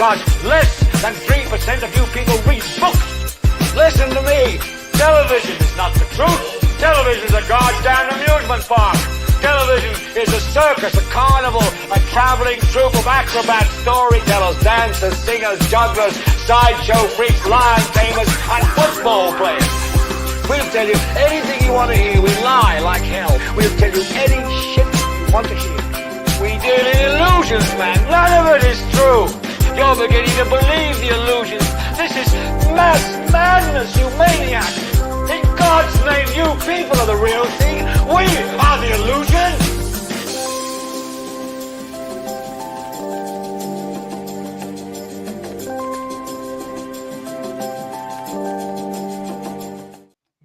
because less than 3% of you people read books. Listen to me. Television is not the truth. Television is a goddamn amusement park. Television is a circus, a carnival, a traveling troupe of acrobats, storytellers, dancers, singers, jugglers, sideshow freaks, lion tamers, and football players. We'll tell you anything you want to hear. We lie like hell. We'll tell you any shit you want to hear. We deal in illusions, man. None of it is true. You're beginning to believe the illusions. This is mass madness, you maniac. In God's name, you people are the real thing. We are the illusion.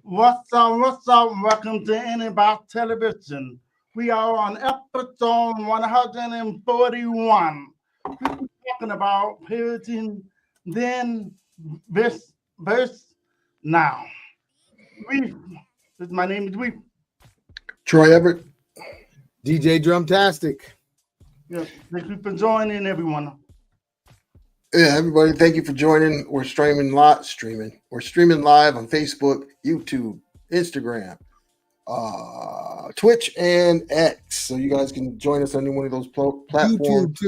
What's up? Welcome to Idiotbox Television. We are on episode 141. We're talking about parenting then, this, now. My name is Weep. Troy Everett. DJ Drumtastic. Yeah, thank you for joining, everyone. Yeah, everybody, thank you for joining. We're streaming live on Facebook, YouTube, Instagram, Twitch, and X. So you guys can join us on any one of those platforms.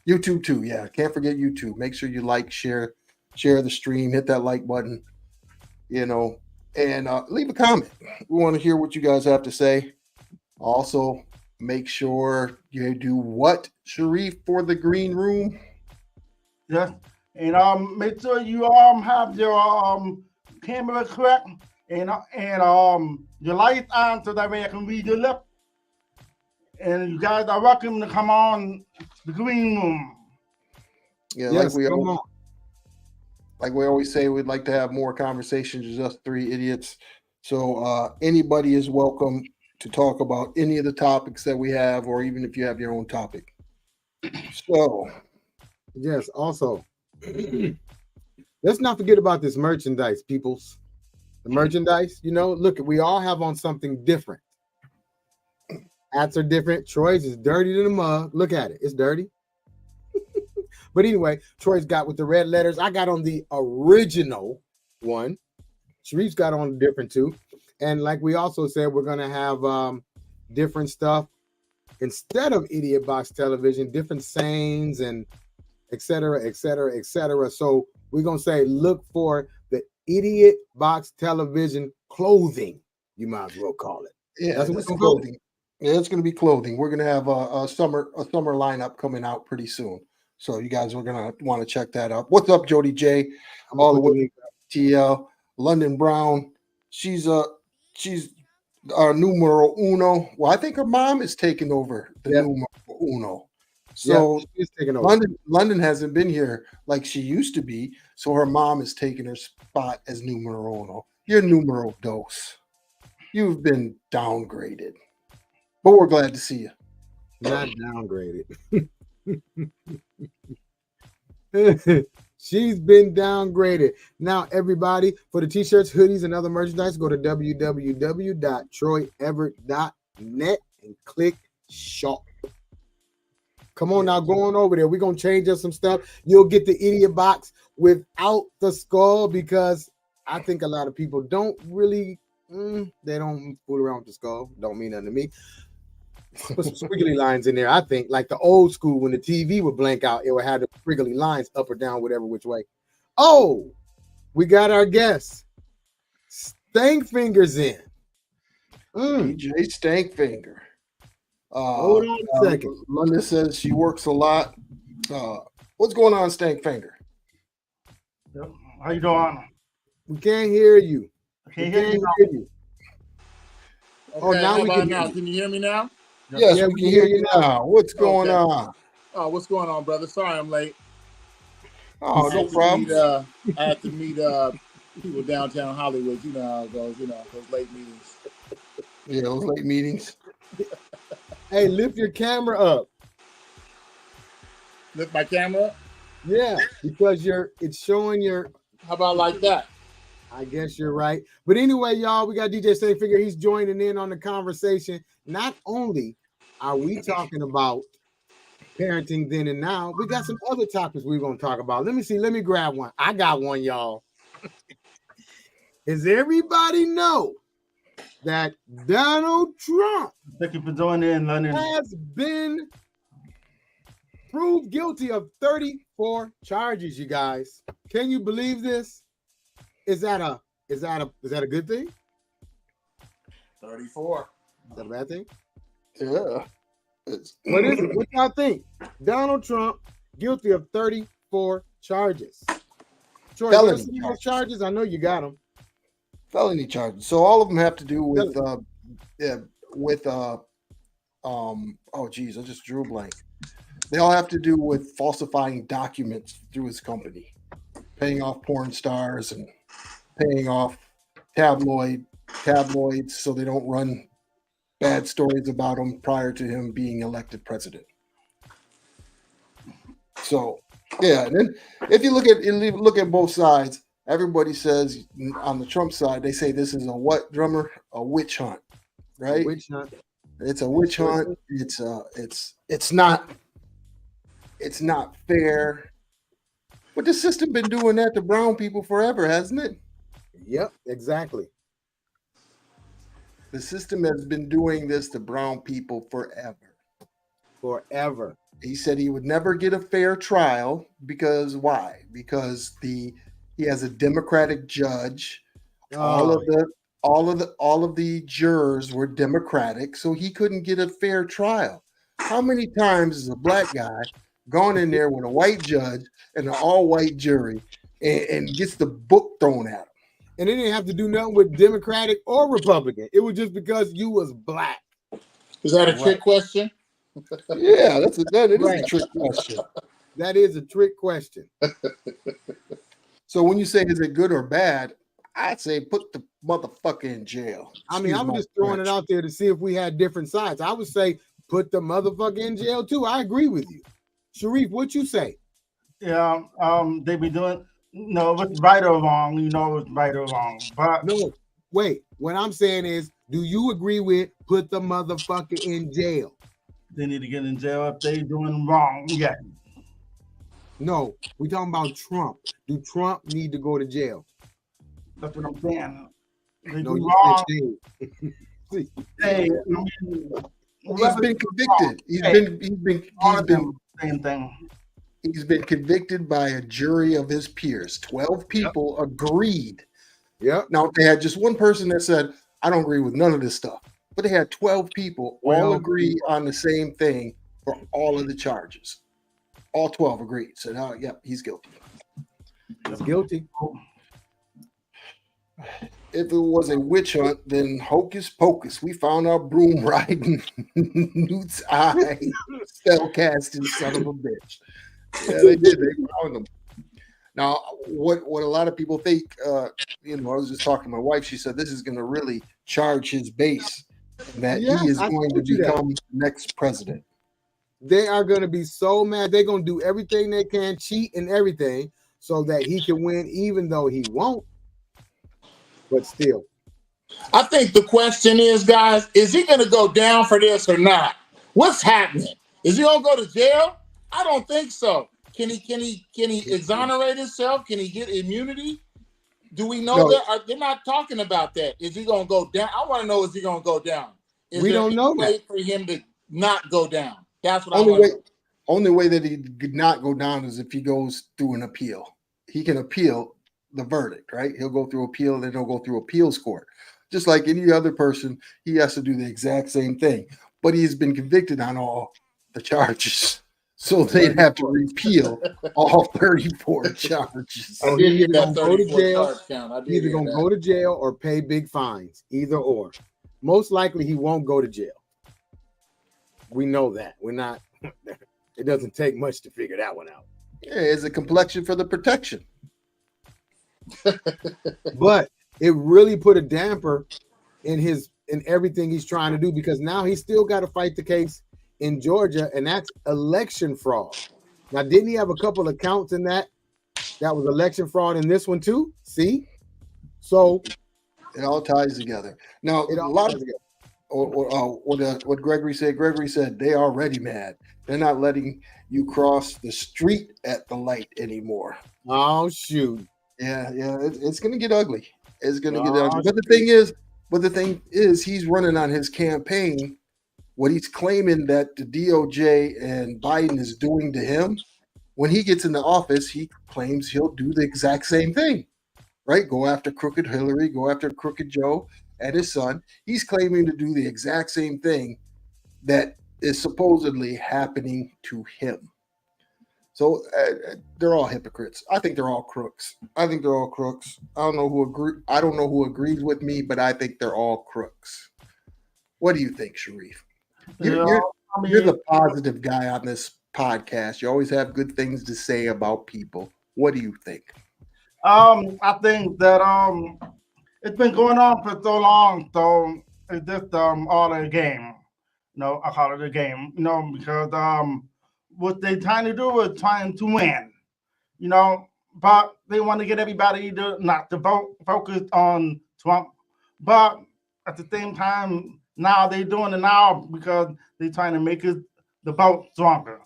YouTube too. Yeah, can't forget YouTube. Make sure you like, share the stream, hit that like button, and leave a comment. We want to hear what you guys have to say. Also, make sure you do what, Sharif, for the green room? Yes, and make sure you have your camera correct and your lights on so that way I can read your lip. And you guys are welcome to come on the green room. Yeah, yes, like we always say, we'd like to have more conversations with us three idiots. So anybody is welcome to talk about any of the topics that we have, or even if you have your own topic. So, yes, also, let's not forget about this merchandise, peoples. The merchandise, look, we all have on something different. Hats are different. Troy's is dirty to the mug. Look at it. It's dirty. But anyway, Troy's got with the red letters. I got on the original one. Sharif's got on different too. And like we also said, we're going to have different stuff. Instead of Idiotbox Television, different sayings and et cetera, et cetera, et cetera. So we're going to say, look for the Idiotbox Television clothing. You might as well call it. Yeah, that's what clothing. Yeah, it's going to be clothing. We're going to have a summer lineup coming out pretty soon. So you guys are going to want to check that out. What's up, Jody J? All the way TL. London Brown. She's our numero uno. Well, I think her mom is taking over the numero uno. So she's taking over. London hasn't been here like she used to be. So her mom is taking her spot as numero uno. You're numero dos. You've been downgraded. But we're glad to see you. Not downgraded. She's been downgraded. Now, everybody, for the t-shirts, hoodies, and other merchandise, go to www.troyeverett.net and click shop. Come on now, going over there. We're going to change up some stuff. You'll get the Idiot Box without the skull because I think a lot of people don't really, they don't fool around with the skull. Don't mean nothing to me. Put some squiggly lines in there. I think like the old school when the TV would blank out, it would have the squiggly lines up or down, whatever which way. Oh, we got our guest. Stankfinger's in. DJ Stankfinger. Hold on a second. London says she works a lot. What's going on, Stankfinger? How you doing? We can't hear you. I can't hear you. Okay, now we can now. Can you hear me now? Yes, we can hear you now. What's going on? Oh, what's going on, brother? Sorry I'm late. Oh, no problem. I had to meet people downtown Hollywood. You know how it goes, those late meetings. Yeah, those late meetings. Hey, lift your camera up. Lift my camera up? Yeah, because it's showing your. How about like that? I guess you're right. But anyway, y'all, we got DJ Stankfinger. He's joining in on the conversation. Not only are we talking about parenting then and now, we got some other topics we're going to talk about. Let me see. Let me grab one. I got one, y'all. Does everybody know that Donald Trump Thank you for joining in, London. has been proved guilty of 34 charges, you guys? Can you believe this? Is that a good thing? 34. Is that a bad thing? Yeah. What is it? What y'all think? Donald Trump guilty of 34 charges. Troy, you Felony got some of those charges? I know you got them. Felony charges. So all of them have to do with oh geez, I just drew a blank. They all have to do with falsifying documents through his company, paying off porn stars and paying off tabloids so they don't run bad stories about him prior to him being elected president. So yeah, and then if you look at both sides, everybody says on the Trump side, they say this is a what, drummer? A witch hunt, right? Witch hunt. It's a witch hunt. It's not fair. But the system been doing that to brown people forever, hasn't it? Yep, exactly. The system has been doing this to brown people forever. Forever. He said he would never get a fair trial because why? Because he has a Democratic judge. All of the jurors were Democratic, so he couldn't get a fair trial. How many times has a black guy gone in there with a white judge and an all-white jury and gets the book thrown at him? And it didn't have to do nothing with Democratic or Republican. It was just because you was black. Is that a trick question? Yeah, that is a trick question. That is a trick question. So when you say is it good or bad, I'd say put the motherfucker in jail. I mean, I'm just throwing it out there to see if we had different sides. I would say put the motherfucker in jail too. I agree with you. Sharif, what you say? Yeah, they be doing it's right or wrong. You know it's right or wrong. But No, wait. What I'm saying is, do you agree with put the motherfucker in jail? they need to get in jail if they doing wrong. Yeah. No, we talking about Trump. Do Trump need to go to jail? That's what I'm saying. They No, do you wrong. can't say. Hey, He's been convicted. He's been convicted by a jury of his peers. 12 people agreed. Yep. Now they had just one person that said, I don't agree with none of this stuff. But they had 12 people all agree on the same thing for all of the charges. All 12 agreed. Said, oh, yeah, he's guilty. He's guilty. If it was a witch hunt, then hocus pocus. We found our broom riding Newt's eye, spell casting son of a bitch. Yeah, they did. They found him. Now, what a lot of people think, I was just talking to my wife. She said this is going to really charge his base, and that he is going to become the next president. They are going to be so mad. They're going to do everything they can, cheat and everything, so that he can win, even though he won't. But still, I think the question is, guys, is he going to go down for this or not? What's happening? Is he going to go to jail? I don't think so. Can he exonerate himself? Can he get immunity? Do we know that? They're not talking about that. Is he going to go down? I want to know, is he going to go down? We don't know that. For him to not go down. That's what only way that he could not go down is if he goes through an appeal. He can appeal the verdict, right? He'll go through appeal, then he'll go through appeals court. Just like any other person, he has to do the exact same thing. But he's been convicted on all the charges. So they'd have to repeal all 34 charges. So he's either going to go to jail, go to jail or pay big fines. Either or. Most likely he won't go to jail. We know that. We're not, it doesn't take much to figure that one out. Yeah, it's a complexion for the protection. But it really put a damper in everything he's trying to do, because now he's still got to fight the case in Georgia, and that's election fraud. Now, didn't he have a couple of counts in that was election fraud in this one too? See? So it all ties together. Now, a what Gregory said. Gregory said they are already mad. They're not letting you cross the street at the light anymore. Oh shoot! Yeah, it's gonna get ugly. It's gonna get ugly. But the thing is, he's running on his campaign. What he's claiming that the DOJ and Biden is doing to him, when he gets into office, he claims he'll do the exact same thing, right? Go after crooked Hillary, go after crooked Joe and his son. He's claiming to do the exact same thing that is supposedly happening to him. So they're all hypocrites. I think they're all crooks. I don't know who agrees with me, but I think they're all crooks. What do you think, Sharif? You're the positive guy on this podcast. You always have good things to say about people. What do you think? I think that it's been going on for so long, so it's just all a game. I call it a game, because what they're trying to do is trying to win, but they want to get everybody to not to focus on Trump. But at the same time, now they're doing it now because they're trying to make the vote stronger.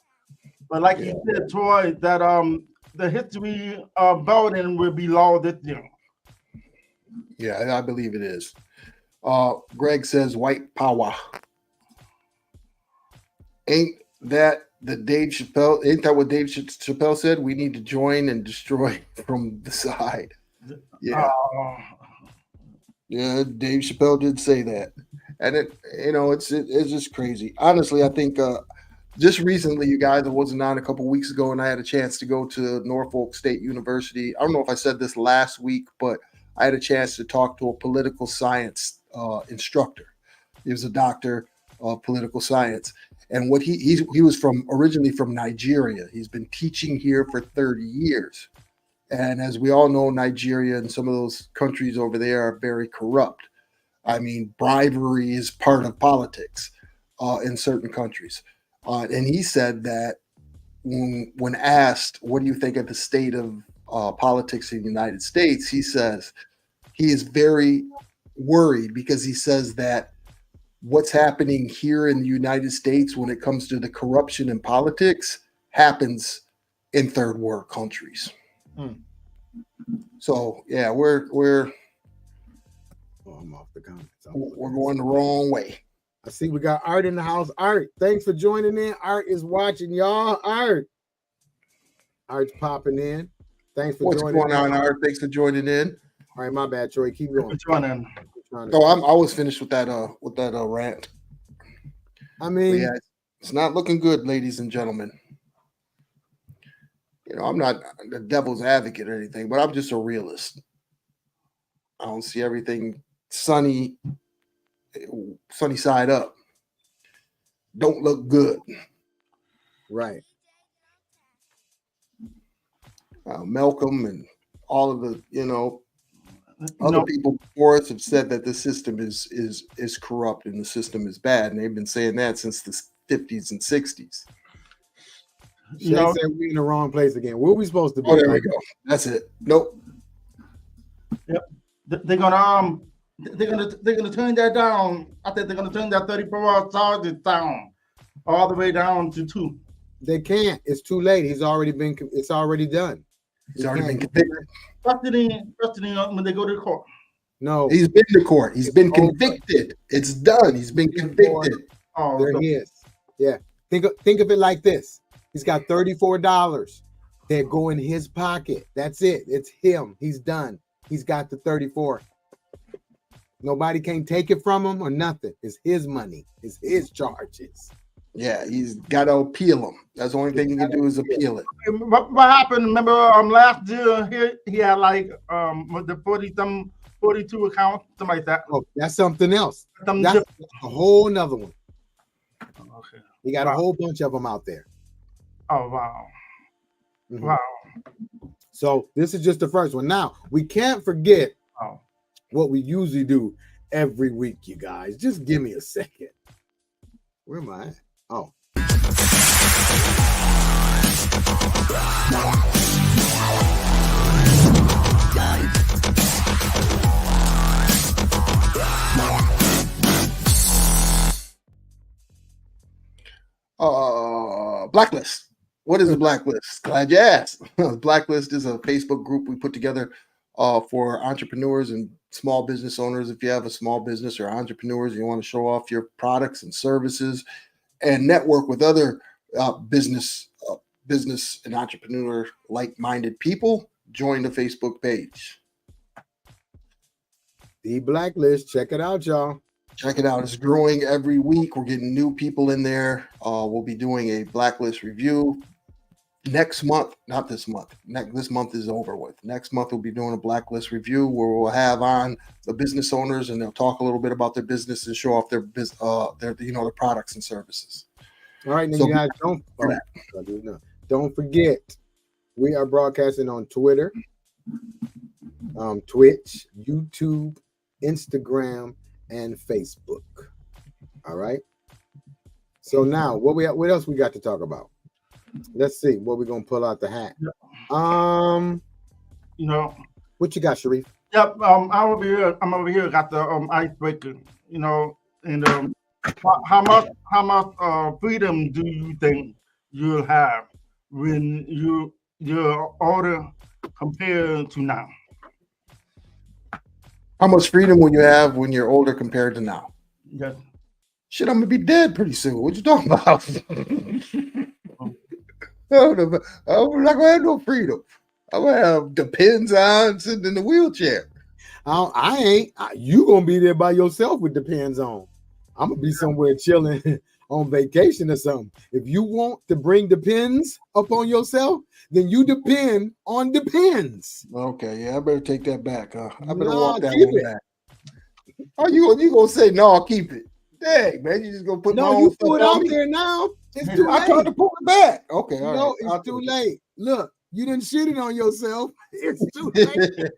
But like you said, Troy, that the history of voting will be low this year. Yeah, I believe it is. Greg says white power. Ain't that what Dave Chappelle said? We need to join and destroy from the side. Yeah. Yeah, Dave Chappelle did say that. And it's just crazy. Honestly, I think just recently, you guys, I wasn't on a couple weeks ago, and I had a chance to go to Norfolk State University. I don't know if I said this last week, but I had a chance to talk to a political science instructor. He was a doctor of political science. And what he was originally from Nigeria. He's been teaching here for 30 years. And as we all know, Nigeria and some of those countries over there are very corrupt. I mean, bribery is part of politics in certain countries. And he said that when asked, what do you think of the state of politics in the United States? He says he is very worried because he says that what's happening here in the United States when it comes to the corruption in politics happens in third world countries. So yeah, we're I'm off the comments. We're going the wrong way. I see we got Art in the house. Art, thanks for joining in. Art is watching, y'all. Art's popping in. Thanks for joining in. What's going on, Art? Thanks for joining in. All right, my bad, Troy. Keep going. I was finished with that rant. I mean, yeah, it's not looking good, ladies and gentlemen. I'm not the devil's advocate or anything, but I'm just a realist. I don't see everything sunny side up. Don't look good. Right. Malcolm and all of the, other people before us have said that the system is corrupt and the system is bad, and they've been saying that since the 50s and 60s. Shay said we're in the wrong place again. Where are we supposed to be? Oh, there we go. That's it. Nope. Yep. They're gonna turn that down. I think they're gonna turn that 34 charges down, all the way down to 2. They can't. It's too late. It's already done. He's already been convicted. Custody when they go to court. No, he's been to court. He's been convicted. It's done. He's been convicted. Oh, there he is. Yeah. Think of it like this. He's got $34 that go in his pocket. That's it. It's him. He's done. He's got the 34. Nobody can take it from him or nothing. It's his money. It's his charges. Yeah, he's got to appeal them. That's the only thing he can do is appeal it. What happened? Remember, last year he had like the 42 accounts, something like that. Oh, that's something else. That's a whole nother one. Okay. He got a whole bunch of them out there. Oh wow! Mm-hmm. Wow. So this is just the first one. Now we can't forget what we usually do every week, you guys. Just give me a second. Where am I at? Oh. Blacklist. What is a blacklist? Glad you asked. Blacklist is a Facebook group we put together for entrepreneurs and small business owners. If you have a small business or entrepreneurs, you want to show off your products and services and network with other business and entrepreneur like-minded people, join the Facebook page. The Blacklist. Check it out, y'all. Check it out. It's growing every week. We're getting new people in there. We'll be doing a Blacklist review next month. Not this month. This month is over with. Next month we'll be doing a Blacklist review where we'll have on the business owners and they'll talk a little bit about their business and show off their their products and services. All right, now you guys don't forget, we are broadcasting on Twitter, Twitch, YouTube, Instagram, and Facebook. All right. So now, what else we got to talk about? Let's see what we're gonna pull out the hat. What you got, Sharif? Yep. I'm over here. Got the icebreaker. And how much freedom do you think you'll have when you're older compared to now? How much freedom will you have when you're older compared to now? Yes. Shit, I'm gonna be dead pretty soon. What you talking about? I'm not gonna have no freedom. I'm gonna have depends on sitting in the wheelchair. I ain't. You gonna be there by yourself with depends on. I'm gonna be somewhere chilling on vacation or something. If you want to bring depends up on yourself, then you depend on depends. Okay, yeah, I better take that back. I better walk that one back. Are you gonna say no? I'll keep it. Dang, man, you just gonna put no. You threw it out there now. It's too late. I tried to pull it back. Okay, all no, right. It's too late. Look, you didn't shit it on yourself. It's too late.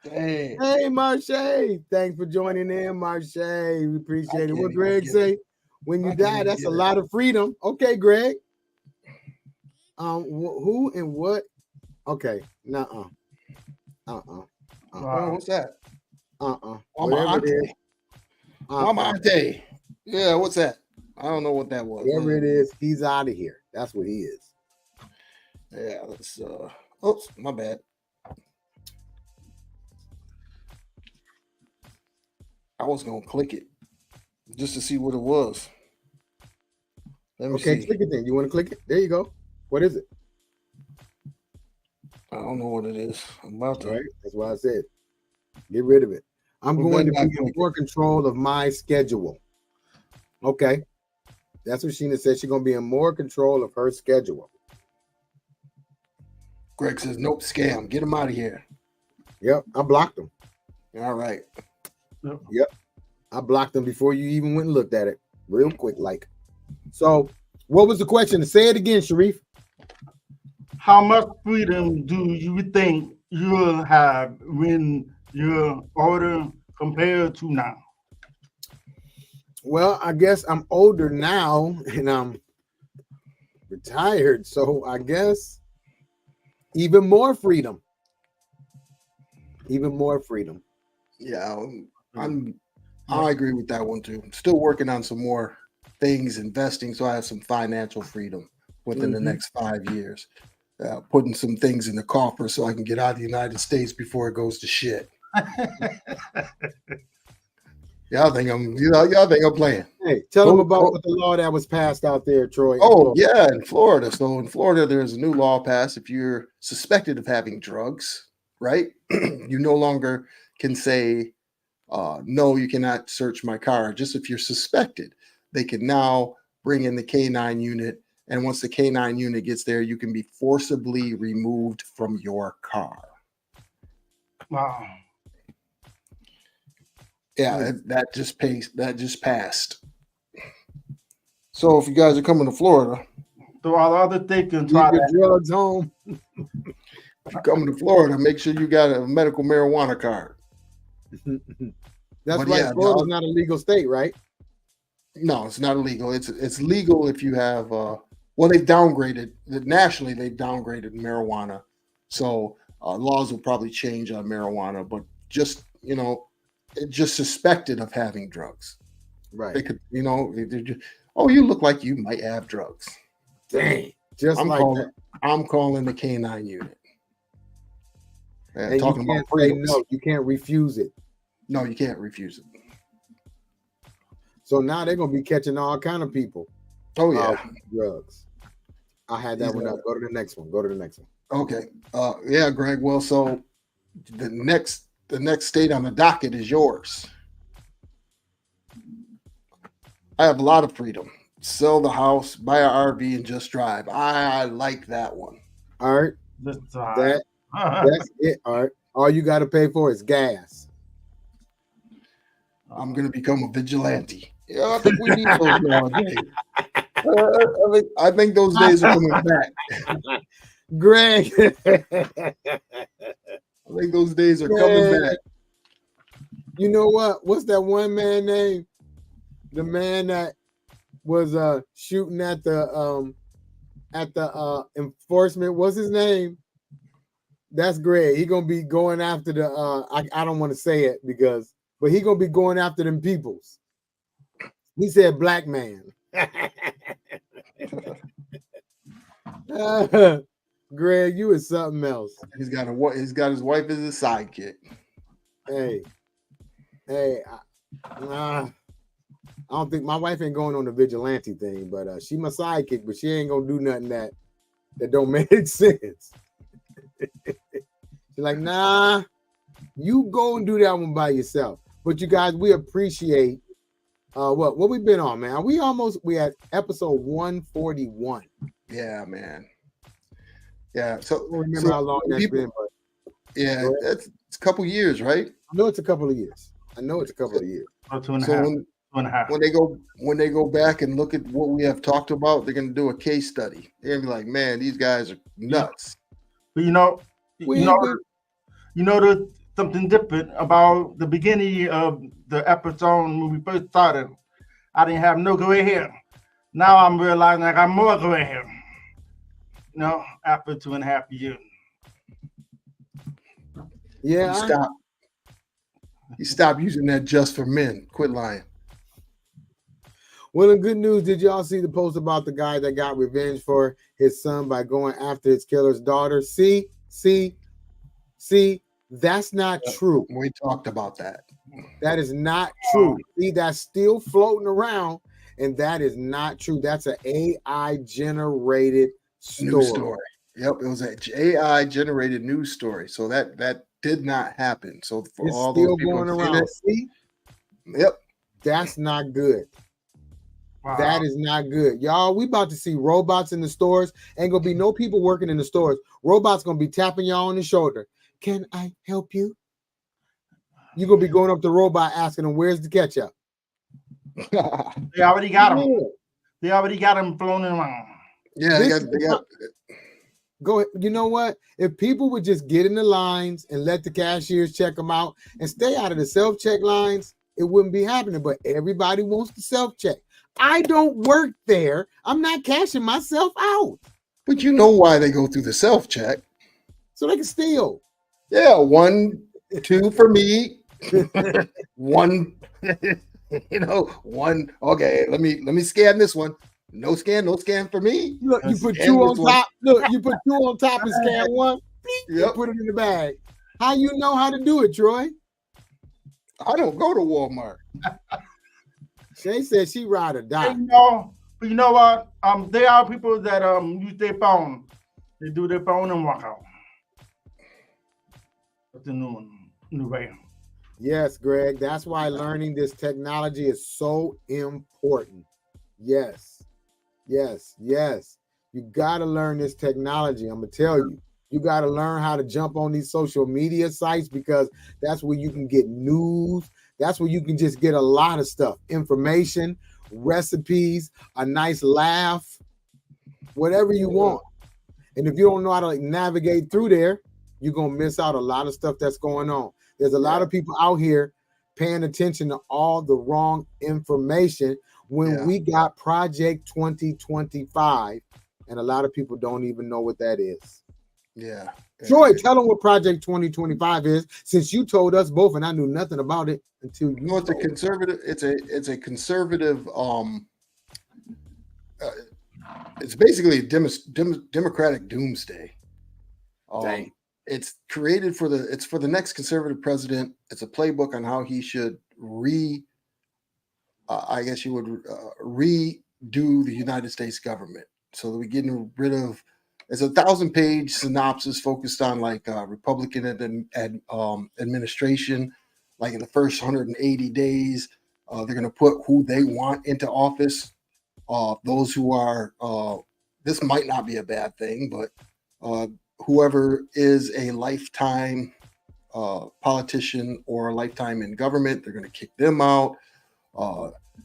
Dang. Hey, Marche, thanks for joining in, Marche. We appreciate it. What Greg say? When you die, that's a lot of freedom. Okay, Greg. Who and what? Okay, nuh-uh. What's that? Whatever it is. Mama Ante. Yeah, what's that? I don't know what that was. Whatever it is, he's out of here. That's what he is. Yeah, let's oops, my bad. I was gonna click it just to see what it was. Let me see. Click it then. You want to click it? There you go. What is it? I don't know what it is. I'm about to. Right. That's why I said, get rid of it. I'm going to be in more control of my schedule. Okay. That's what Sheena said. She's going to be in more control of her schedule. Greg says, nope, scam. Get him out of here. Yep. I blocked him. All right. Yep. I blocked him before you even went and looked at it. Real quick, like. So, what was the question? Say it again, Sharif. How much freedom do you think you'll have when you're older compared to now? Well, I guess I'm older now and I'm retired, so I guess even more freedom. Even more freedom. Yeah, I agree with that one too. Still working on some more things, investing, so I have some financial freedom within the next 5 years. Putting some things in the coffer so I can get out of the United States before it goes to shit. Y'all think I'm playing. Hey, tell them about what the law that was passed out there, Troy. Yeah, in Florida. So in Florida, there's a new law passed. If you're suspected of having drugs, right, you no longer can say, no, you cannot search my car. Just if you're suspected, they can now bring in the K9 unit. And once the K9 unit gets there, you can be forcibly removed from your car. Wow. Yeah, that just passed. So if you guys are coming to Florida, so all the other things can try your drugs home. If you're coming to Florida, make sure you got a medical marijuana card. That's right. Yeah, Florida's not a legal state, right? No, it's not illegal. It's legal if you have they've downgraded nationally. They've downgraded marijuana, so laws will probably change on marijuana. But just suspected of having drugs, right? They could, oh, you look like you might have drugs. Dang. Just I'm like calling, that. I'm calling the K9 unit. And talking you can't about say freedoms. no. You can't refuse it. No, you can't refuse it. So now they're gonna be catching all kind of people. Oh yeah, drugs. I had that one up. Go to the next one. Go to the next one. Okay. Yeah, Greg. Well, so the next state on the docket is yours. I have a lot of freedom. Sell the house, buy an RV, and just drive. I like that one. All right. That's it. All right. All you got to pay for is gas. I'm gonna become a vigilante. Yeah, I think we need those nowadays. I think those days are coming back. Greg. I think those days are coming back. You know what? What's that one man name? The man that was shooting at the enforcement. What's his name? That's Greg. He gonna be going after the I don't want to say it but he gonna be going after them peoples. He said black man. Greg, you is something else. He's got his wife as his sidekick. Hey, I don't think my wife ain't going on the vigilante thing, but she my sidekick, but she ain't gonna do nothing that don't make sense. She's like, nah, you go and do that one by yourself. But you guys, we appreciate what we been on, man. We at episode 141. Yeah, man. Yeah. So I don't remember how long that's been, but yeah, it's a couple years, right? I know it's a couple of years. Oh, 2.5. So when they go back and look at what we have talked about, they're gonna do a case study. They're gonna be like, man, these guys are nuts. But there's something different about the beginning of the episode when we first started. I didn't have no gray hair. Now I'm realizing I got more gray hair. After 2.5 years. Yeah. You stop using that just for men. Quit lying. Well, the good news, did y'all see the post about the guy that got revenge for his son by going after his killer's daughter? See, that's not true. We talked about that. That is not true. See, that's still floating around, and that is not true. That's an AI generated news story. Yep, it was an AI generated news story. So that did not happen. So for it's all still those people going around. See, yep, that's not good. Wow. That is not good. Y'all, we about to see robots in the stores. Ain't gonna be no people working in the stores. Robots gonna be tapping y'all on the shoulder. Can I help you? You're gonna be going up to the robot asking them, where's the ketchup? They already got them. Yeah. They already got them flown around. Yeah, they got go ahead. You know what? If people would just get in the lines and let the cashiers check them out and stay out of the self-check lines, it wouldn't be happening. But everybody wants to self-check. I don't work there. I'm not cashing myself out. But you know why they go through the self-check? So they can steal. Yeah, 1, 2 for me. One, one. Okay, let me scan this one. No scan for me. Look, you put 2 on top. Look, you put 2 on top and scan 1. Yep. Put it in the bag. How you know how to do it, Troy? I don't go to Walmart. Shay said she ride or die. But you know what? There are people that use their phone. They do their phone and walk out. That's the new way. Yes, Greg. That's why learning this technology is so important. Yes. You got to learn this technology. I'm going to tell you. You got to learn how to jump on these social media sites because that's where you can get news. That's where you can just get a lot of stuff, information, recipes, a nice laugh, whatever you want. And if you don't know how to navigate through there, you're going to miss out a lot of stuff that's going on. There's a lot of people out here paying attention to all the wrong information when we got Project 2025, and a lot of people don't even know what that is. Yeah. Troy, tell them what Project 2025 is, since you told us both, and I knew nothing about it until you. It's a conservative. It's a conservative it's basically Democratic doomsday. Dang. It's created for the next conservative president. It's a playbook on how he should redo the United States government. So that we're getting rid of. It's a 1,000-page synopsis focused on like Republican administration. Like in the first 180 days, they're going to put who they want into office. Those who are this might not be a bad thing, but whoever is a lifetime politician or a lifetime in government, they're going to kick them out.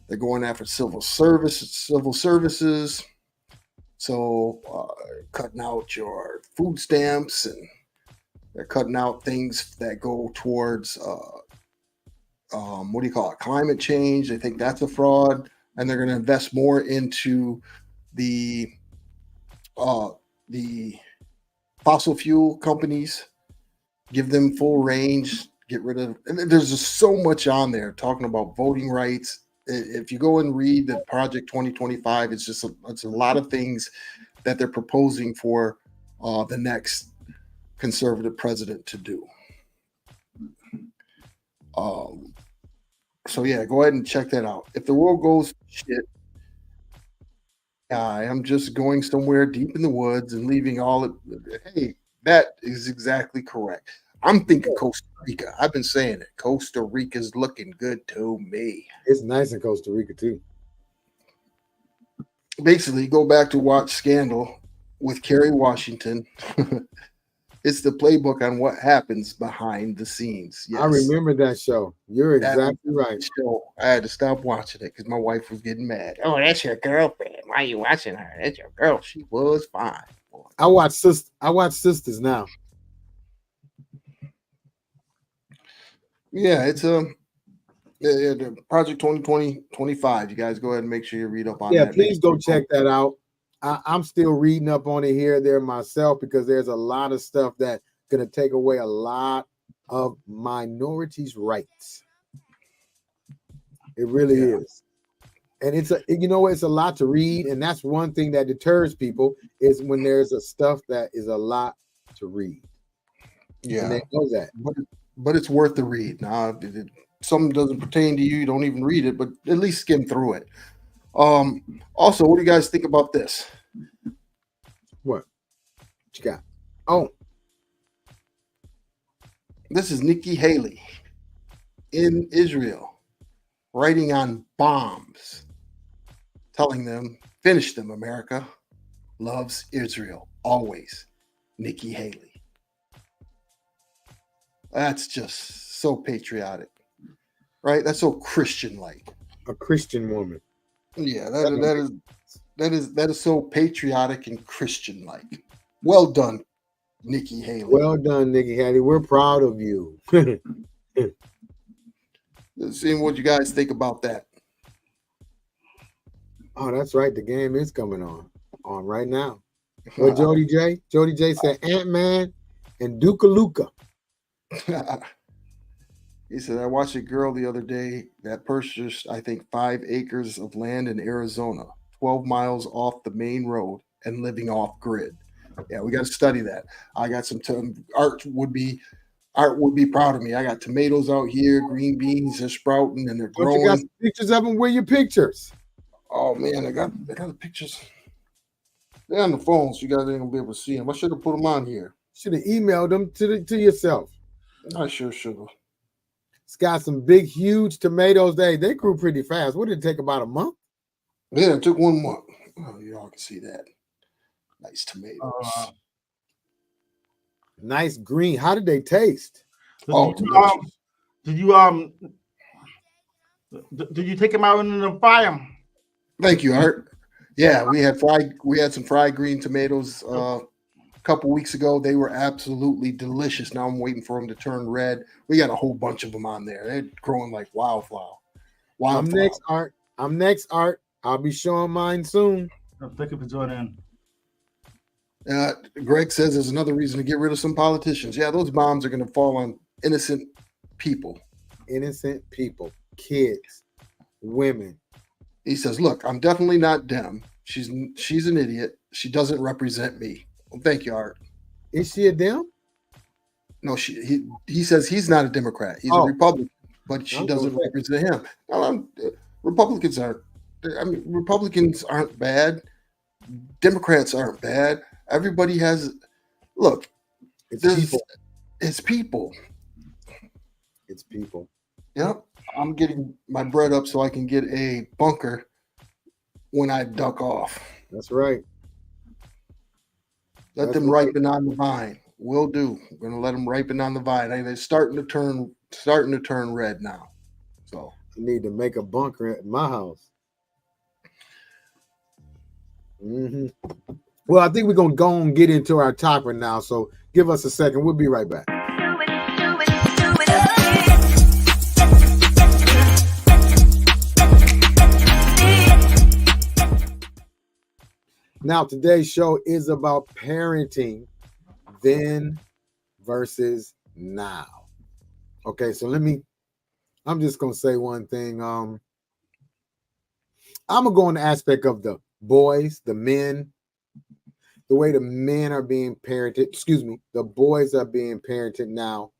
They're going after civil services. So cutting out your food stamps, and they're cutting out things that go towards climate change. They think that's a fraud, and they're going to invest more into the fossil fuel companies, give them full range, get rid of. And there's just so much on there talking about voting rights. If you go and read the Project 2025, it's a lot of things that they're proposing for the next conservative president to do. So yeah, go ahead and check that out. If the world goes shit, I am just going somewhere deep in the woods and leaving all it. Hey, that is exactly correct. I'm thinking Costa Rica. I've been saying it. Costa Rica's looking good to me. It's nice in Costa Rica too. Basically, go back to watch Scandal with Kerry Washington. It's the playbook on what happens behind the scenes. Yes. I remember that show. You're exactly right. Show. I had to stop watching it because my wife was getting mad. Oh, that's your girlfriend. Why are you watching her? That's your girl. She was fine. I watch Sisters now. Yeah, it's the Project 2020-25. You guys go ahead and make sure you read up on that. Yeah, please go check that out. I'm still reading up on it here there myself because there's a lot of stuff that's going to take away a lot of minorities' rights. It really is. And it's a lot to read, and that's one thing that deters people is when there's a stuff that is a lot to read. Yeah, and they know that. But it's worth the read. Now, if something doesn't pertain to you, don't even read it, but at least skim through it. Also, what do you guys think about this? What you got? Oh, this is Nikki Haley in Israel writing on bombs, telling them, finish them, America loves Israel always. Nikki Haley. That's just so patriotic, right? That's so Christian-like. A Christian woman. Yeah, that is so patriotic and Christian-like. Well done, Nikki Haley. Well done, Nikki Haley. We're proud of you. Seeing what you guys think about that. Oh, that's right. The game is coming on right now. Well, Jody J said Ant-Man and Duka Luka. He said, I watched a girl the other day that purchased, I think, 5 acres of land in Arizona, 12 miles off the main road and living off grid. Yeah, we got to study that. I got some Art would be proud of me. I got tomatoes out here, green beans, they're sprouting and they're growing. You got some pictures of them? Where your pictures? Oh man, I got the pictures. They're on the phone, so you guys ain't gonna be able to see them. I should have put them on here. Should have emailed them to yourself. I sure should have. It's got some big, huge tomatoes. They grew pretty fast. What did it take, about a month? Yeah, it took 1 month. Oh, y'all can see that. Nice tomatoes. Nice green. How did they taste? Did you take them out in the fire? Thank you, Art. Yeah, we had some fried green tomatoes a couple weeks ago. They were absolutely delicious. Now I'm waiting for them to turn red. We got a whole bunch of them on there. They're growing like wildflower. I'm next, Art. I'll be showing mine soon. Thank you for joining. Greg says there's another reason to get rid of some politicians. Yeah, those bombs are going to fall on innocent people. Innocent people, kids, women. He says, look, I'm definitely not Dem. She's an idiot. She doesn't represent me. Well, thank you, Art. Is she a Dem? No, he says he's not a Democrat. He's a Republican, but she doesn't represent him. No, Republicans aren't. I mean, Republicans aren't bad. Democrats aren't bad. Everybody has. Look, it's people. It's people. It's people. Yep. I'm getting my bread up so I can get a bunker when I duck off. That's right. Let them ripen on the vine. Will do. We're gonna let them ripen on the vine. They're starting to turn red now. So I need to make a bunker at my house. Well, I think we're gonna go and get into our topic now. So give us a second. We'll be right back. Now, today's show is about parenting then versus now. Okay, so I'm just going to say one thing. I'm going to go on the aspect of the boys, the men, the way the men are being parented. The boys are being parented now.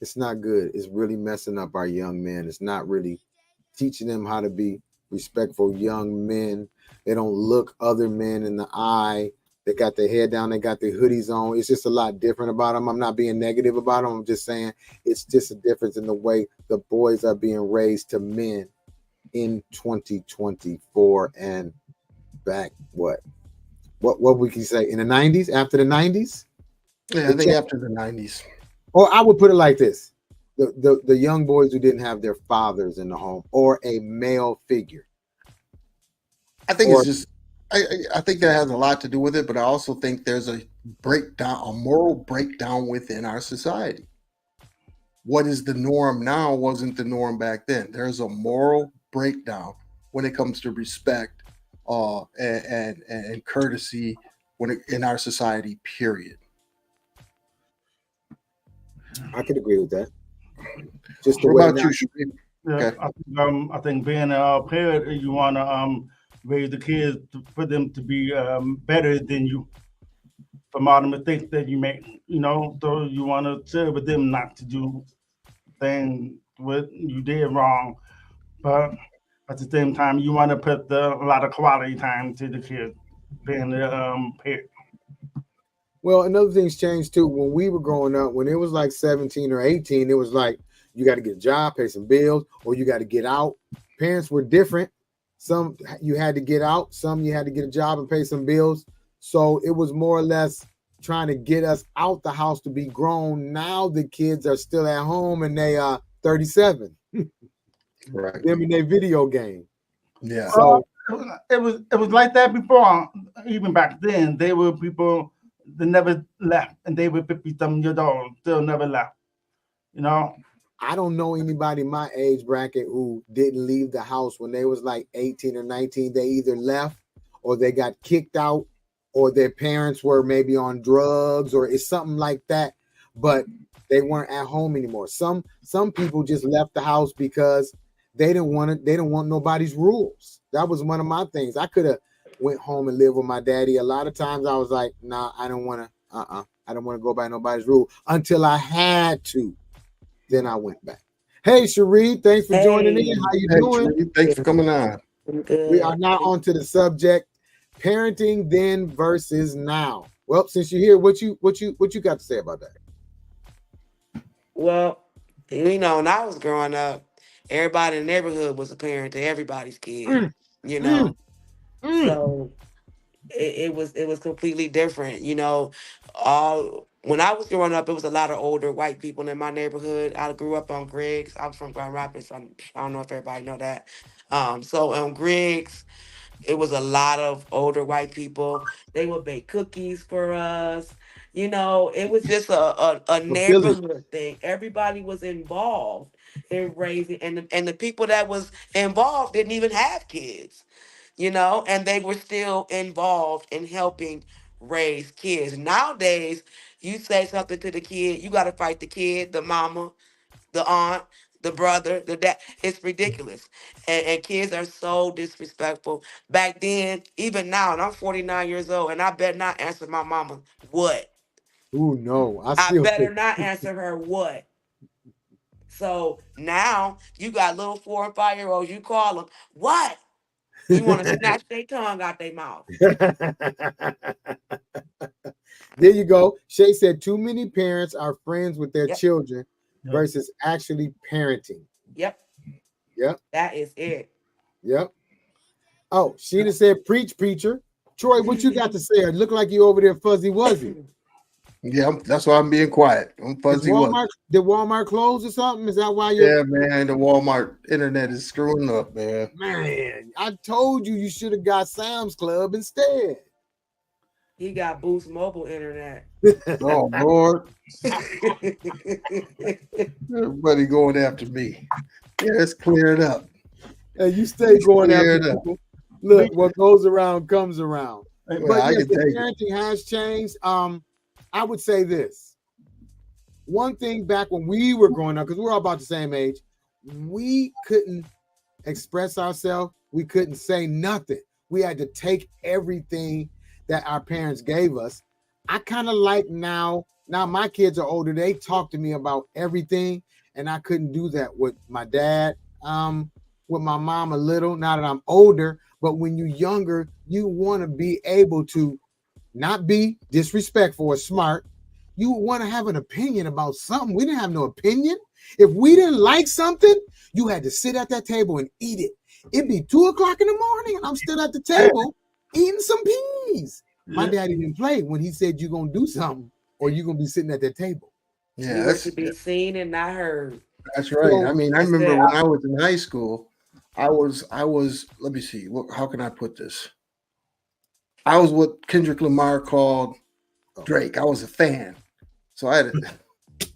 It's not good. It's really messing up our young men. It's not really teaching them how to be respectful young men. They don't look other men in the eye. They got their head down. They got their hoodies on. It's just a lot different about them. I'm not being negative about them. I'm just saying it's just a difference in the way the boys are being raised to men in 2024 and back what we can say in the 90s, after the 90s? Yeah, I think after the 90s. Or I would put it like this. The young boys who didn't have their fathers in the home or a male figure. I think it's just I think that has a lot to do with it, but I also think there's a moral breakdown within our society. What is the norm now wasn't the norm back then. There's a moral breakdown when it comes to respect and courtesy in our society, period. I could agree with that. Just what about you, Sharif? Yeah, okay. I think being a parent, you want to raise the kids for them to be better than you, from all the mistakes that you make. So you want to share with them not to do things what you did wrong, but at the same time, you want to put a lot of quality time to the kids, being the parent. Well, another thing's changed too. When we were growing up, when it was like 17 or 18, it was like you got to get a job, pay some bills, or you got to get out. Parents were different. Some you had to get out, some you had to get a job and pay some bills. So it was more or less trying to get us out the house to be grown. Now the kids are still at home and they are 37. Right. Them in their video game. Yeah. So it was like that before. Even back then, they were people that never left, and they were 50-something years old, still never left. I don't know anybody my age bracket who didn't leave the house when they was like 18 or 19. They either left or they got kicked out or their parents were maybe on drugs or it's something like that, but they weren't at home anymore. Some people just left the house because they didn't want nobody's rules. That was one of my things. I could have went home and lived with my daddy. A lot of times I was like, nah, I don't want to, I don't want to go by nobody's rule until I had to. Then I went back. Hey, Cherie, thanks for joining in. How you doing? Cherie, thanks for coming on. I'm good. We are now on to the subject: parenting then versus now. Well, since you're here, what you got to say about that? Well, when I was growing up, everybody in the neighborhood was a parent to everybody's kid. So it was completely different. When I was growing up, it was a lot of older white people in my neighborhood. I grew up on Griggs. I was from Grand Rapids. I don't know if everybody know that. So on Griggs, it was a lot of older white people. They would bake cookies for us. It was just a neighborhood thing. Everybody was involved in raising, and the people that was involved didn't even have kids, and they were still involved in helping raise kids. Nowadays, you say something to the kid, you got to fight the kid, the mama, the aunt, the brother, the dad. It's ridiculous. And kids are so disrespectful. Back then, even now, and I'm 49 years old, and I better not answer my mama what. Ooh, no. I I still better think not answer her what. So now you got little 4 and 5 year olds, you call them, what? You want to snatch their tongue out their mouth. There you go. Shay said too many parents are friends with their Yep. children versus actually parenting. Yep. Yep. That is it. Yep. Oh, Sheena said, preach, preacher. Troy, what you got to say? It look like you over there fuzzy wuzzy. Yeah, that's why I'm being quiet. I'm fuzzy. Did Walmart close or something? Is that why you're... Yeah, man, the Walmart internet is screwing up, man. Man, I told you should have got Sam's Club instead. He got Boost Mobile Internet. Oh, Lord. Everybody going after me. Yeah, let's clear it up. And you stay going after people. Look, what goes around comes around. Well, But yes, the parenting has changed. I would say this. One thing back when we were growing up, because we're all about the same age, we couldn't express ourselves. We couldn't say nothing. We had to take everything that our parents gave us. I kind of like now my kids are older. They talk to me about everything, and I couldn't do that with my dad, with my mom a little, now that I'm older. But when you're younger, you want to be able to not be disrespectful or smart. You want to have an opinion about something. We didn't have no opinion. If we didn't like something, you had to sit at that table and eat it. It'd be 2:00 in the morning, and I'm still at the table eating some peas. My daddy didn't play when he said you're gonna do something or you're gonna be sitting at that table. Yeah, that's to be seen and not heard. That's right. So, I mean, I remember when I was in high school, I was. Let me see. How can I put this? I was what Kendrick Lamar called Drake. I was a fan. So I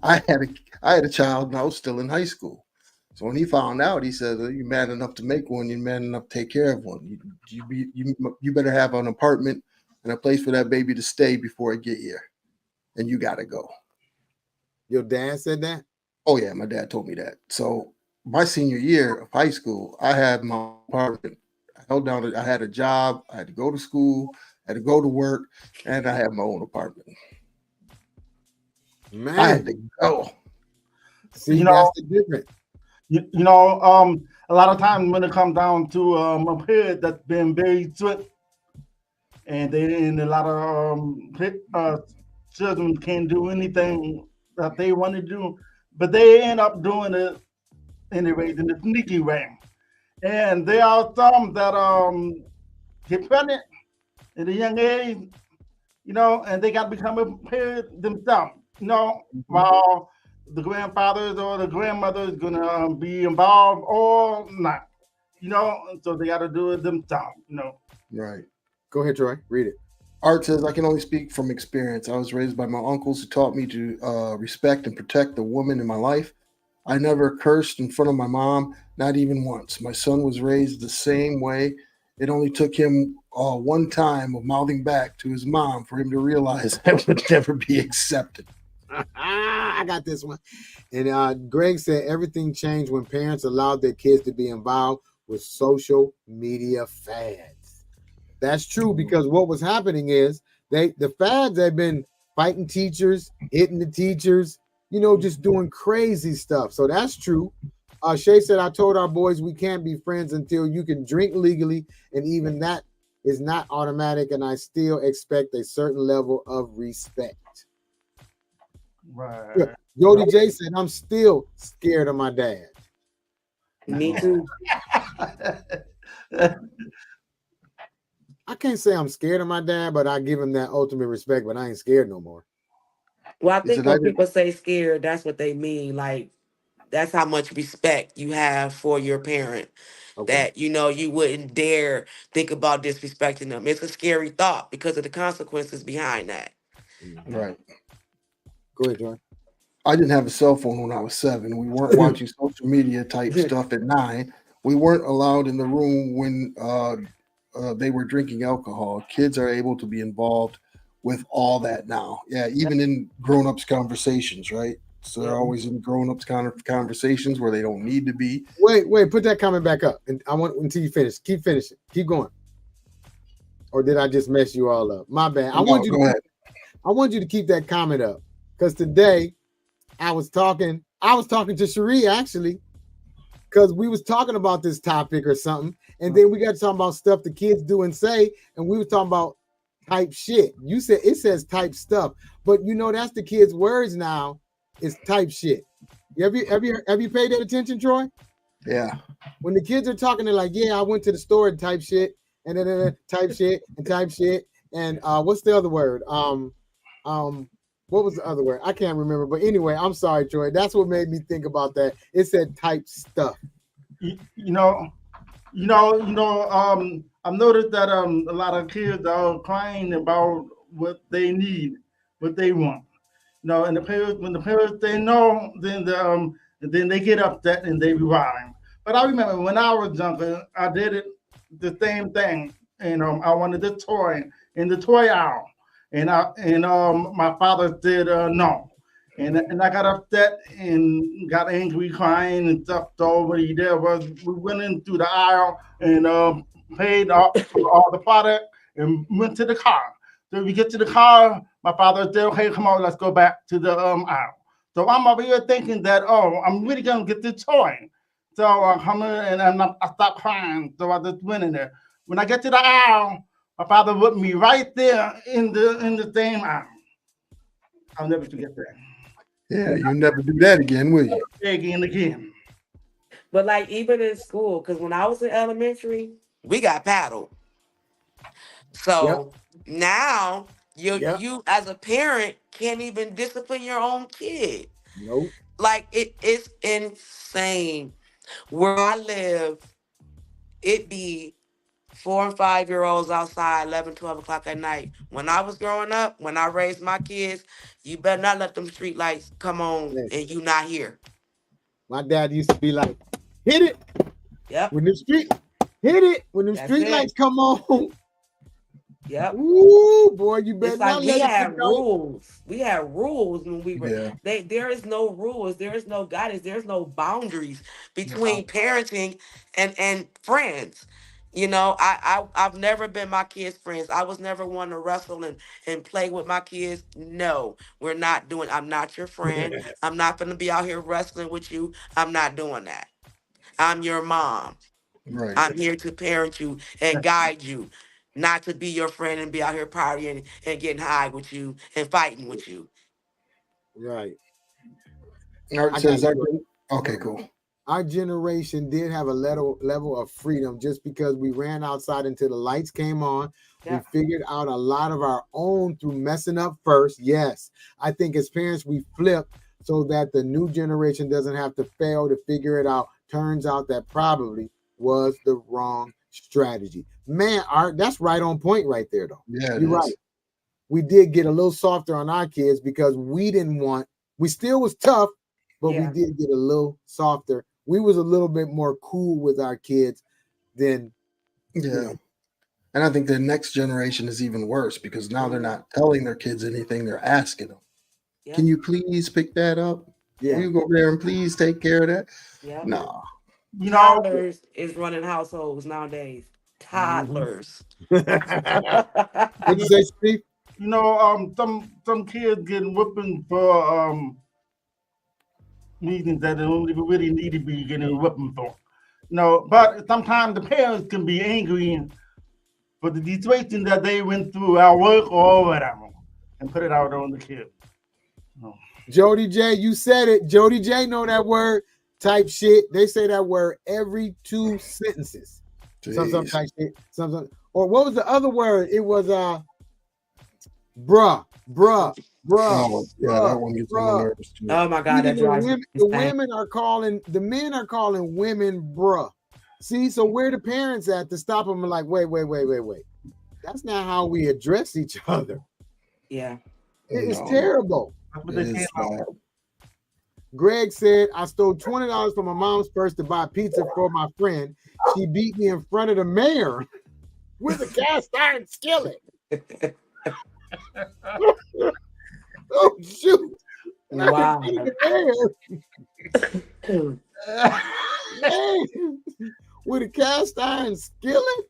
had a child, and I was still in high school. So when he found out, he said, "You're man enough to make one. You're man enough to take care of one. You better have an apartment and a place for that baby to stay before I get here, and you got to go." Your dad said that? Oh yeah, my dad told me that. So my senior year of high school, I had my apartment. I held down. I had a job. I had to go to school. I had to go to work, and I had my own apartment. Man, I had to go. See, that's the difference. A lot of times when it comes down to a parent that's been very strict, and a lot of children can't do anything that they want to do, but they end up doing it anyways in the sneaky way. And there are some that get pregnant at a young age, and they got to become a parent themselves. While the grandfathers or the grandmother is gonna be involved or not, so they got to do it themselves, Right. Go ahead, Troy. Read it. Art says, "I can only speak from experience. I was raised by my uncles who taught me to respect and protect the woman in my life. I never cursed in front of my mom, not even once. My son was raised the same way. It only took him one time of mouthing back to his mom for him to realize that would never be accepted." I got this one. And Greg said everything changed when parents allowed their kids to be involved with social media fads. That's true, because what was happening is the fads have been fighting teachers, hitting the teachers, just doing crazy stuff. So that's true. Shay said, "I told our boys we can't be friends until you can drink legally, and even that is not automatic, and I still expect a certain level of respect." Right. Jody J said, "I'm still scared of my dad." Me too. I can't say I'm scared of my dad, but I give him that ultimate respect, but I ain't scared no more. Well, I think when people say scared, that's what they mean. Like, that's how much respect you have for your parent. Okay. That, you wouldn't dare think about disrespecting them. It's a scary thought because of the consequences behind that. Right. Go ahead, John. I didn't have a cell phone when I was 7. We weren't watching social media type stuff at 9. We weren't allowed in the room when they were drinking alcohol. Kids are able to be involved with all that now. Yeah, even in grown-ups conversations, right? So they're always in grown-ups kind of conversations where they don't need to be. Wait, put that comment back up. And I want until you finish. Keep finishing. Keep going. Or did I just mess you all up? My bad. I want you to keep that comment up. Because today I was talking to Cherie actually, because we was talking about this topic or something, and then we got to talk about stuff the kids do and say, and we were talking about type shit. You said it says type stuff, but you know that's the kids' words now. Is type shit. Have you paid that attention, Troy? Yeah. When the kids are talking, they're like, "Yeah, I went to the store and type shit, and then type shit and type shit." And what's the other word? What was the other word? I can't remember. But anyway, I'm sorry, Troy. That's what made me think about that. It said type stuff. I've noticed that a lot of kids are crying about what they need, what they want. And when the parents they know, then they get upset and they be crying. But I remember when I was younger, I did it the same thing. I wanted the toy in the toy aisle, and my father said no, and I got upset and got angry, crying and stuff. So what he did was we went into the aisle and paid all the product and went to the car. So we get to the car, my father said, "Okay, come on, let's go back to the aisle." So I'm over here thinking that, I'm really gonna get this toy. So I come in and I stopped crying. So I just went in there. When I get to the aisle, my father put me right there in the same aisle. I'll never forget that. Yeah, you never do that again, will you? Again. But like even in school, because when I was in elementary, we got paddled. So now you as a parent can't even discipline your own kid. Nope. Like it's insane. Where I live, it be 4 and 5-year-olds outside 11, 12 o'clock at night. When I was growing up, when I raised my kids, you better not let them street lights come on and you not here. My dad used to be like, hit it. Yep. When the street lights come on. Yep. Ooh, boy, you better not let it go. Rules. We had rules when we were. There is no rules. There is no guidance. There's no boundaries between parenting and friends. I've never been my kids' friends. I was never one to wrestle and play with my kids. No, we're not doing. I'm not your friend. I'm not going to be out here wrestling with you. I'm not doing that. I'm your mom. Right. I'm here to parent you and guide you, not to be your friend and be out here partying and getting high with you and fighting with you. Right. Okay, cool. Our generation did have a level of freedom just because we ran outside until the lights came on. Yeah. We figured out a lot of our own through messing up first. Yes, I think as parents, we flip so that the new generation doesn't have to fail to figure it out. Turns out that probably was the wrong strategy. Man, Art, that's right on point right there, though. Yeah, you're right. We did get a little softer on our kids because we still was tough, but we did get a little softer. We was a little bit more cool with our kids than. Yeah. And I think the next generation is even worse because now they're not telling their kids anything, they're asking them. Yeah. Can you please pick that up? Yeah. Will you go there and please take care of that? Yeah. No. Toddlers is running households nowadays. Toddlers. What'd you say, Steve? Some kids getting whipping for reasons that they don't even really need to be getting whipping for. But sometimes the parents can be angry for the situation that they went through at work or whatever and put it out on the kids. Jody J, you said it. Jody J know that word. Type shit. They say that word every 2 sentences. Some type shit. Or what was the other word? It was bruh. Oh, yeah, that one gets on my nerves too. Oh my God, the men are calling women bruh. See, so where the parents at to stop them and like, wait. That's not how we address each other. Yeah. It's terrible. Greg said, I stole $20 from my mom's purse to buy pizza for my friend. She beat me in front of the mayor with a cast iron skillet. Oh, shoot. Wow. With a cast iron skillet.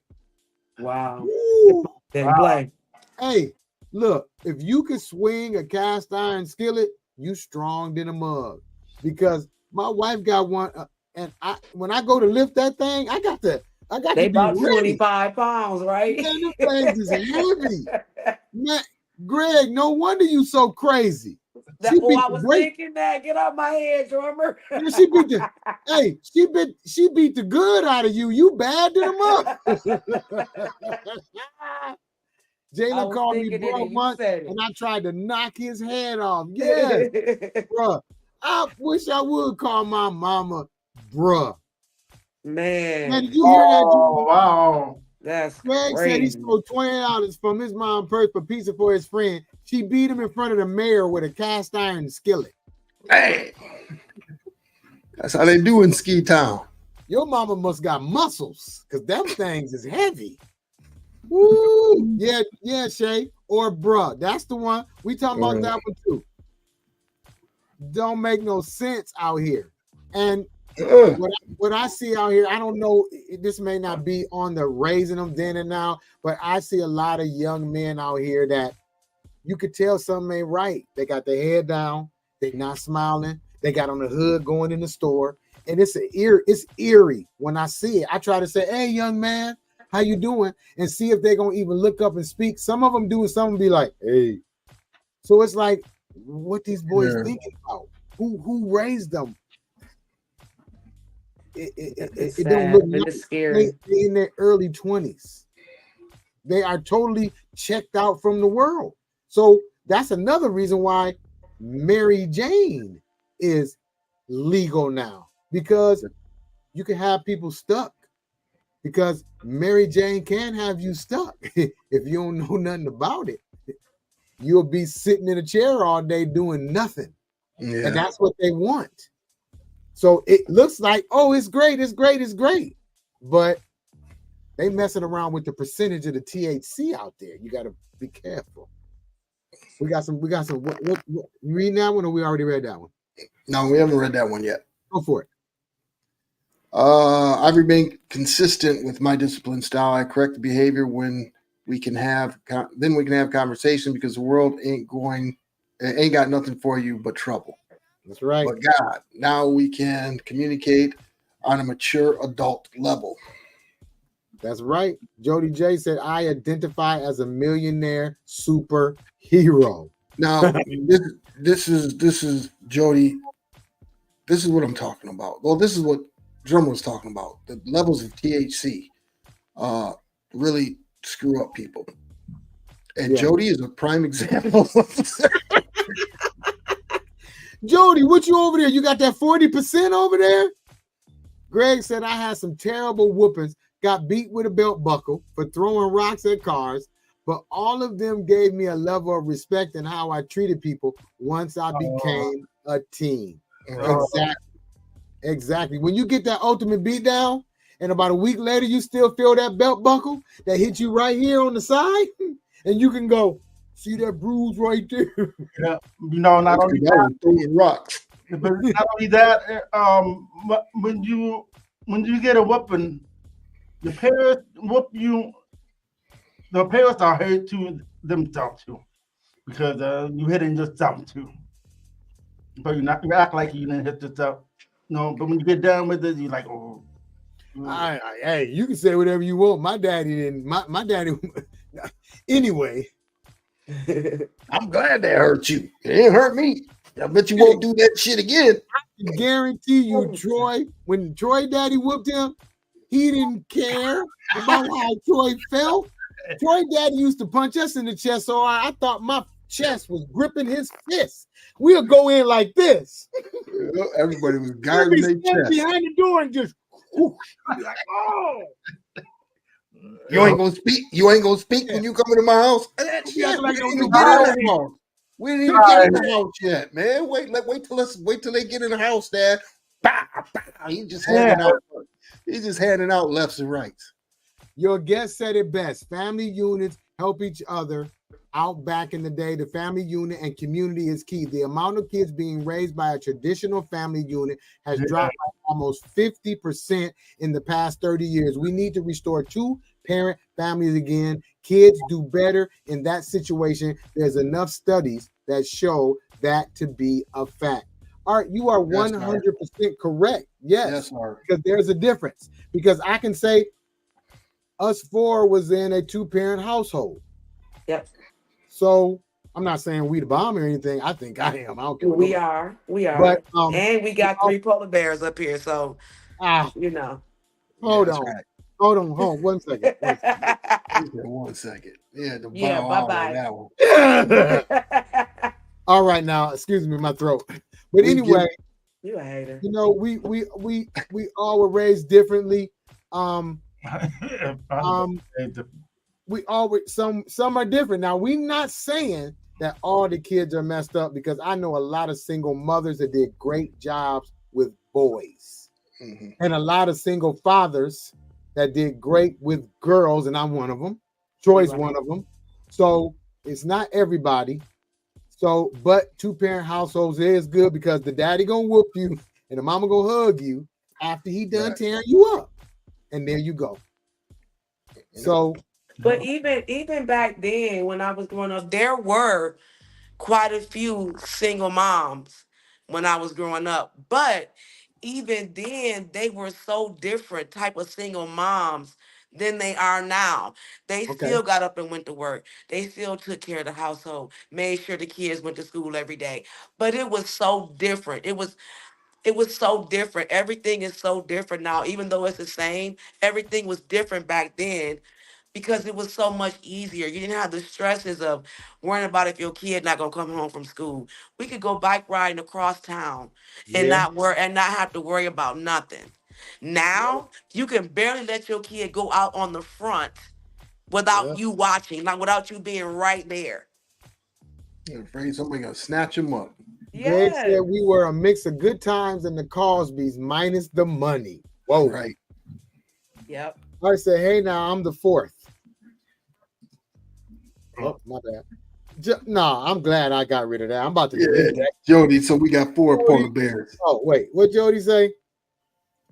Wow. Ooh. Didn't play. Hey, look, if you can swing a cast iron skillet, you strong than a mug. Because my wife got one, and when I go to lift that thing, I got They to be about ready. 25 pounds, right? Man, them things is heavy. Man, Greg, no wonder you so crazy. That's what I was thinking. That get out my head, drummer. She beat the she beat the good out of you. You bad than a mug. Jalen called me bro once, and I tried to knock his head off. Yeah, bruh. I wish I would call my mama bruh. Man, did you hear that? Oh, wow. That's Greg crazy. said he stole $20 from his mom's purse for pizza for his friend. She beat him in front of the mayor with a cast iron skillet. Hey, that's how they do in Ski Town. Your mama must got muscles, because them things is heavy. Woo! Yeah, Shay. Or bruh. That's the one. We talking about that one too. Don't make no sense out here. And what I see out here, I don't know, this may not be on the raising them then and now, but I see a lot of young men out here that you could tell something ain't right. They got their head down. They not smiling. They got on the hood going in the store. And it's eerie when I see it. I try to say, hey, young man, how you doing? And see if they're going to even look up and speak. Some of them do, and some of them be like, hey. So it's like, what these boys thinking about? Who raised them? It don't look like it's scary. they in their early 20s. They are totally checked out from the world. So that's another reason why Mary Jane is legal now, because you can have people stuck, because Mary Jane can have you stuck if you don't know nothing about it. You'll be sitting in a chair all day doing nothing. Yeah. And that's what they want. So it looks like, oh, it's great. But they messing around with the percentage of the THC out there. You got to be careful. We got some. What, you reading that one, or we already read that one? No, we haven't read that one yet. Go for it. I've remained consistent with my discipline style. I correct the behavior when we can have conversation, because the world ain't got nothing for you but trouble. That's right. But God, now we can communicate on a mature adult level. That's right. Jody J said, I identify as a millionaire superhero. Now, this is Jody. This is what I'm talking about. Well, this is what Drum was talking about. The levels of THC really screw up people. And Jody is a prime example. Jody, what you over there? You got that 40% over there? Greg said, I had some terrible whoopings, got beat with a belt buckle for throwing rocks at cars, but all of them gave me a level of respect in how I treated people once I became a teen. Exactly. When you get that ultimate beatdown, and about a week later, you still feel that belt buckle that hit you right here on the side, and you can go, see that bruise right there? Yeah, not only that, throwing rocks. But not only that, when you get a whooping, the parents whoop you. The parents are hurt to themselves too, because you hitting yourself too. But you act like you didn't hit yourself. No, but when you get done with it, you're like, oh. Hey, you can say whatever you want. My daddy didn't. My daddy. Anyway. I'm glad that hurt you. It ain't hurt me. I bet you won't do that shit again. I can guarantee you, Troy, when Troy daddy whooped him, he didn't care about how Troy felt. Troy daddy used to punch us in the chest, so I thought my chest was gripping his fist. We'll go in like this. Everybody was guarding their chest behind the door and just like, oh. You ain't gonna speak. You ain't gonna speak when you come into my house. We didn't even get in the house yet, man. Wait till they get in the house, Dad. Bah, bah. He's just handing out lefts and rights. Your guest said it best. Family units help each other out back in the day, the family unit and community is key. The amount of kids being raised by a traditional family unit has dropped by almost 50% in the past 30 years. We need to restore two-parent families again. Kids do better in that situation. There's enough studies that show that to be a fact. Art, you are 100% correct. Yes, because there's a difference. Because I can say us four was in a two-parent household. Yep. So I'm not saying we the bomb or anything. I think I am. I don't care. We are. But and we got 3 polar bears up here. So you know. Hold on. One second. One second. Yeah, bye-bye. All right, now, excuse me, my throat. But anyway, you a hater. You know, we all were raised differently. We always some are different. Now, we're not saying that all the kids are messed up, because I know a lot of single mothers that did great jobs with boys, and a lot of single fathers that did great with girls, and I'm one of them. Troy's one of them. So it's not everybody. So, but two-parent households is good, because the daddy gonna whoop you and the mama gonna hug you after he done tearing you up, and there you go. So, but even back then when I was growing up, there were quite a few single moms when I was growing up. But even then, they were so different type of single moms than they are now. They still got up and went to work. They still took care of the household, made sure the kids went to school every day. But it was so different. It was so different. Everything is so different now. Even though it's the same, everything was different back then, because it was so much easier. You didn't have the stresses of worrying about if your kid not gonna come home from school. We could go bike riding across town and not have to worry about nothing. Now you can barely let your kid go out on the front without you watching, like without you being right there. You're afraid somebody gonna snatch him up. Greg said we were a mix of good times and the Cosbys minus the money. Whoa. Right. Yep. I said, hey, now I'm the fourth. Oh, my bad. I'm glad I got rid of that. I'm about to delete that. Jody, so we got 4 polar bears. Oh, wait. What Jody say?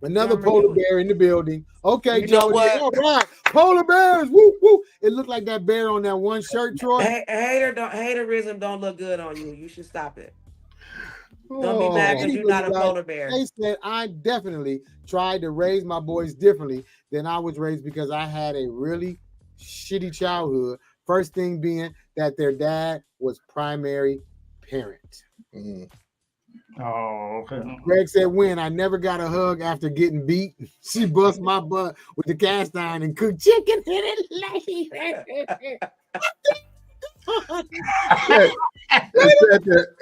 Another polar bear in the building. Okay, Jody. All right. Polar bears. Woo, woo. It looked like that bear on that one shirt, Troy. Haterism don't look good on you. You should stop it. Don't be mad because you're not a polar bear. They said I definitely tried to raise my boys differently than I was raised, because I had a really shitty childhood. First thing being that their dad was primary parent. Oh, okay. Greg said, when I never got a hug after getting beat. She bust my butt with the cast iron and cooked chicken in it.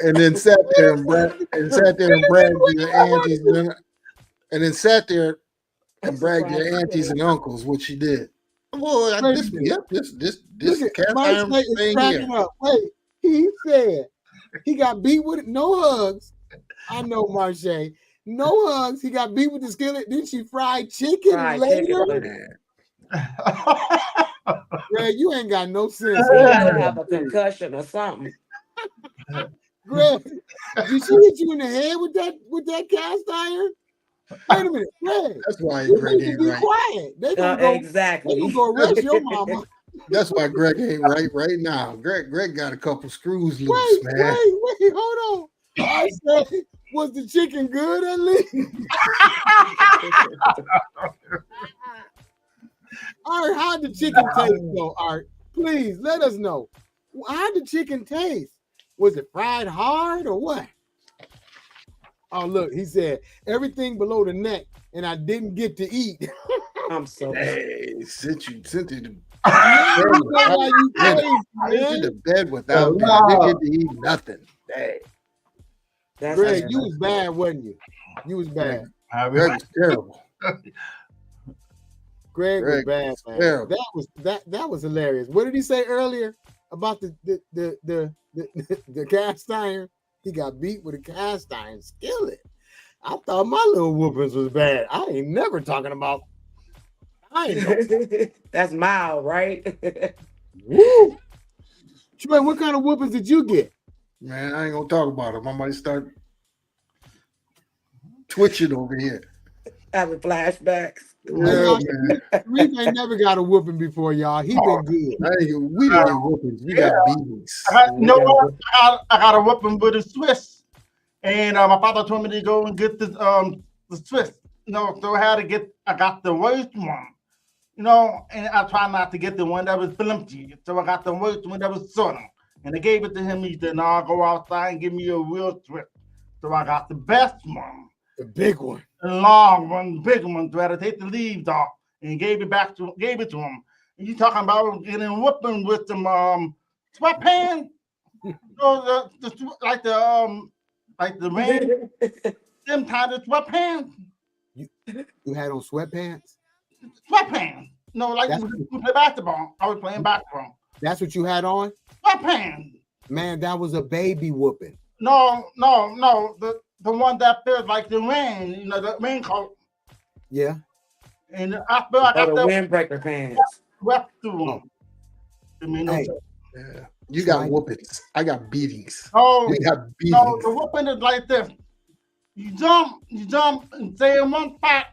and then sat there and bragged to your aunties, and then sat there and bragged to your aunties and uncles what she did. Well, this cast iron thing here. Wait, he said he got beat with it. No hugs. I know, Marche. No hugs. He got beat with the skillet. Then she fried chicken later. Greg, you ain't got no sense. You gotta have a concussion or something. Greg, did she hit you in the head with that cast iron? Wait a minute, Greg. That's why Greg ain't right. Quiet. They gonna go, exactly. They gonna go arrest your mama. That's why Greg ain't right now. Greg got a couple screws loose, man. Wait, hold on. I said, was the chicken good at least? Art, how'd the chicken taste though, Art? Please let us know. How'd the chicken taste? Was it fried hard or what? Oh, look, he said everything below the neck, and I didn't get to eat. I'm so sent you to bed without you didn't get to eat nothing. Dang. Greg, you was bad, wasn't you? You was bad. Greg was terrible. Greg was bad, man. Terrible. That was hilarious. What did he say earlier about the cast iron? He got beat with a cast iron skillet. I thought my little whoopings was bad. I ain't never talking about. That's mild, right? Woo. Troy, what kind of whoopings did you get? Man, I ain't gonna talk about them. I might start twitching over here. Having flashbacks. Yeah, man. Reef ain't never got a whooping before, y'all. He been good. We didn't get whoopings. We got beatings. I got a whooping with a Swiss, and my father told me to go and get the Swiss. So I got the worst one. And I try not to get the one that was flimsy. So I got the worst one that was sort of. And I gave it to him. He said, "No, I'll go outside and give me a real Swiss." So I got the best one. The big one. The long one, big one. So I had to take the leaves off and gave it to him. And you talking about getting whooping with some sweatpants? Like the rain, them kind of sweatpants. You had on sweatpants? Sweatpants. No, like we play basketball. I was playing basketball. That's what you had on? Sweatpants. Man, that was a baby whooping. No. The one that feels like the rain, the raincoat. Yeah. And I feel like I got the windbreaker pants. Swept through them. Hey. Yeah. You got whoopings. I got beatings. Oh, we got beatings. No, the whooping is like this. You jump and stay in one spot,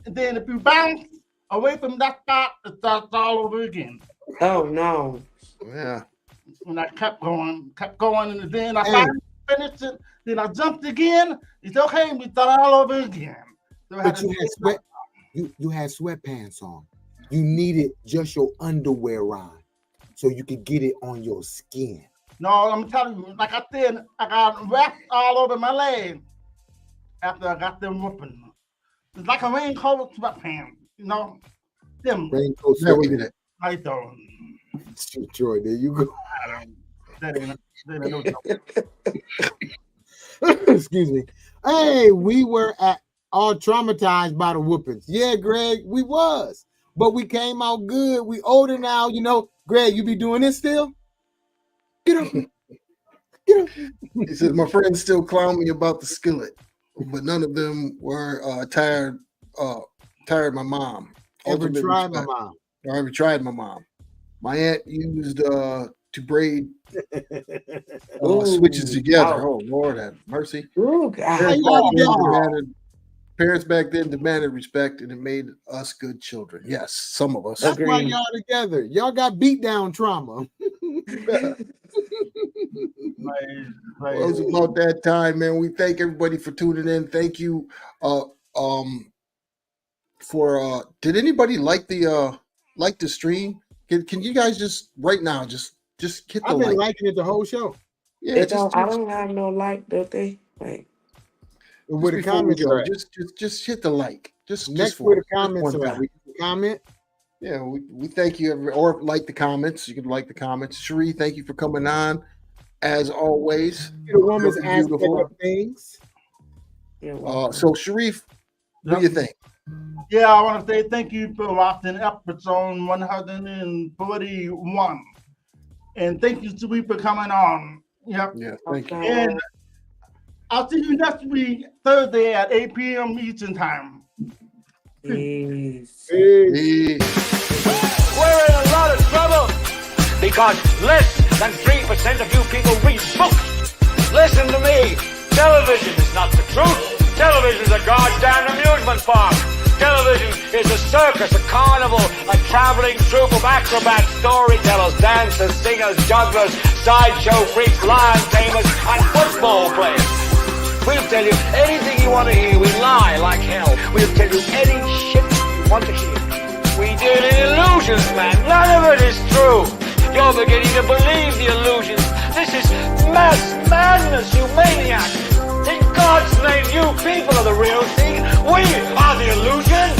and then if you bounce away from that spot, it starts all over again. Oh no. Yeah. And I kept going, and then I finally finished it. Then I jumped again. It's okay. We start all over again. So but you had sweatpants on. You needed just your underwear on, so you could get it on your skin. No, I'm telling you, like I said, I got wrapped all over my legs after I got them whooping. It's like a raincoat sweatpants, Them raincoat sweatpants. We did it. Right though. Troy, there you go. That ain't Excuse me. Hey, we were all traumatized by the whoopings. Yeah, Greg, we was. But we came out good. We older now, Greg, you be doing this still? Get up. Get up. He said, my friends still clown me about the skillet, but none of them were tired my mom. Ever tried my mom? I ever tried my mom. My aunt used to braid switches together. Oh Lord have mercy. Ooh, Parents back then demanded respect, and it made us good children. Yes, some of us. That's why y'all together. Y'all got beat down trauma. Well, it was about that time, man. We thank everybody for tuning in. Thank you for did anybody like the stream? Can you guys just right now just hit the I've been like. liking it the whole show. Yeah, I don't have no like, don't they? Like with the comments, just hit the like. Just next where the comments are. We can comment. Yeah, we thank you, or like the comments. You can like the comments. Cherie, thank you for coming on, as always. The woman's aspect of things. So Sharif, what do you think? Yeah, I want to say thank you for watching episode 141. And thank you, Sharif, for coming on. Yep. Yeah, thank you. And I'll see you next week, Thursday at 8 p.m. Eastern Time. Peace. We're in a lot of trouble because less than 3% of you people read books. Listen to me. Television is not the truth. Television is a goddamn amusement park. Television is a circus, a carnival, a traveling troupe of acrobats, storytellers, dancers, singers, jugglers, sideshow freaks, lion tamers, and football players. We'll tell you anything you want to hear. We lie like hell. We'll tell you any shit you want to hear. We deal in illusions, man. None of it is true. You're beginning to believe the illusions. This is mass madness, you maniac. In God's name, you people are the real thing. We are the illusion.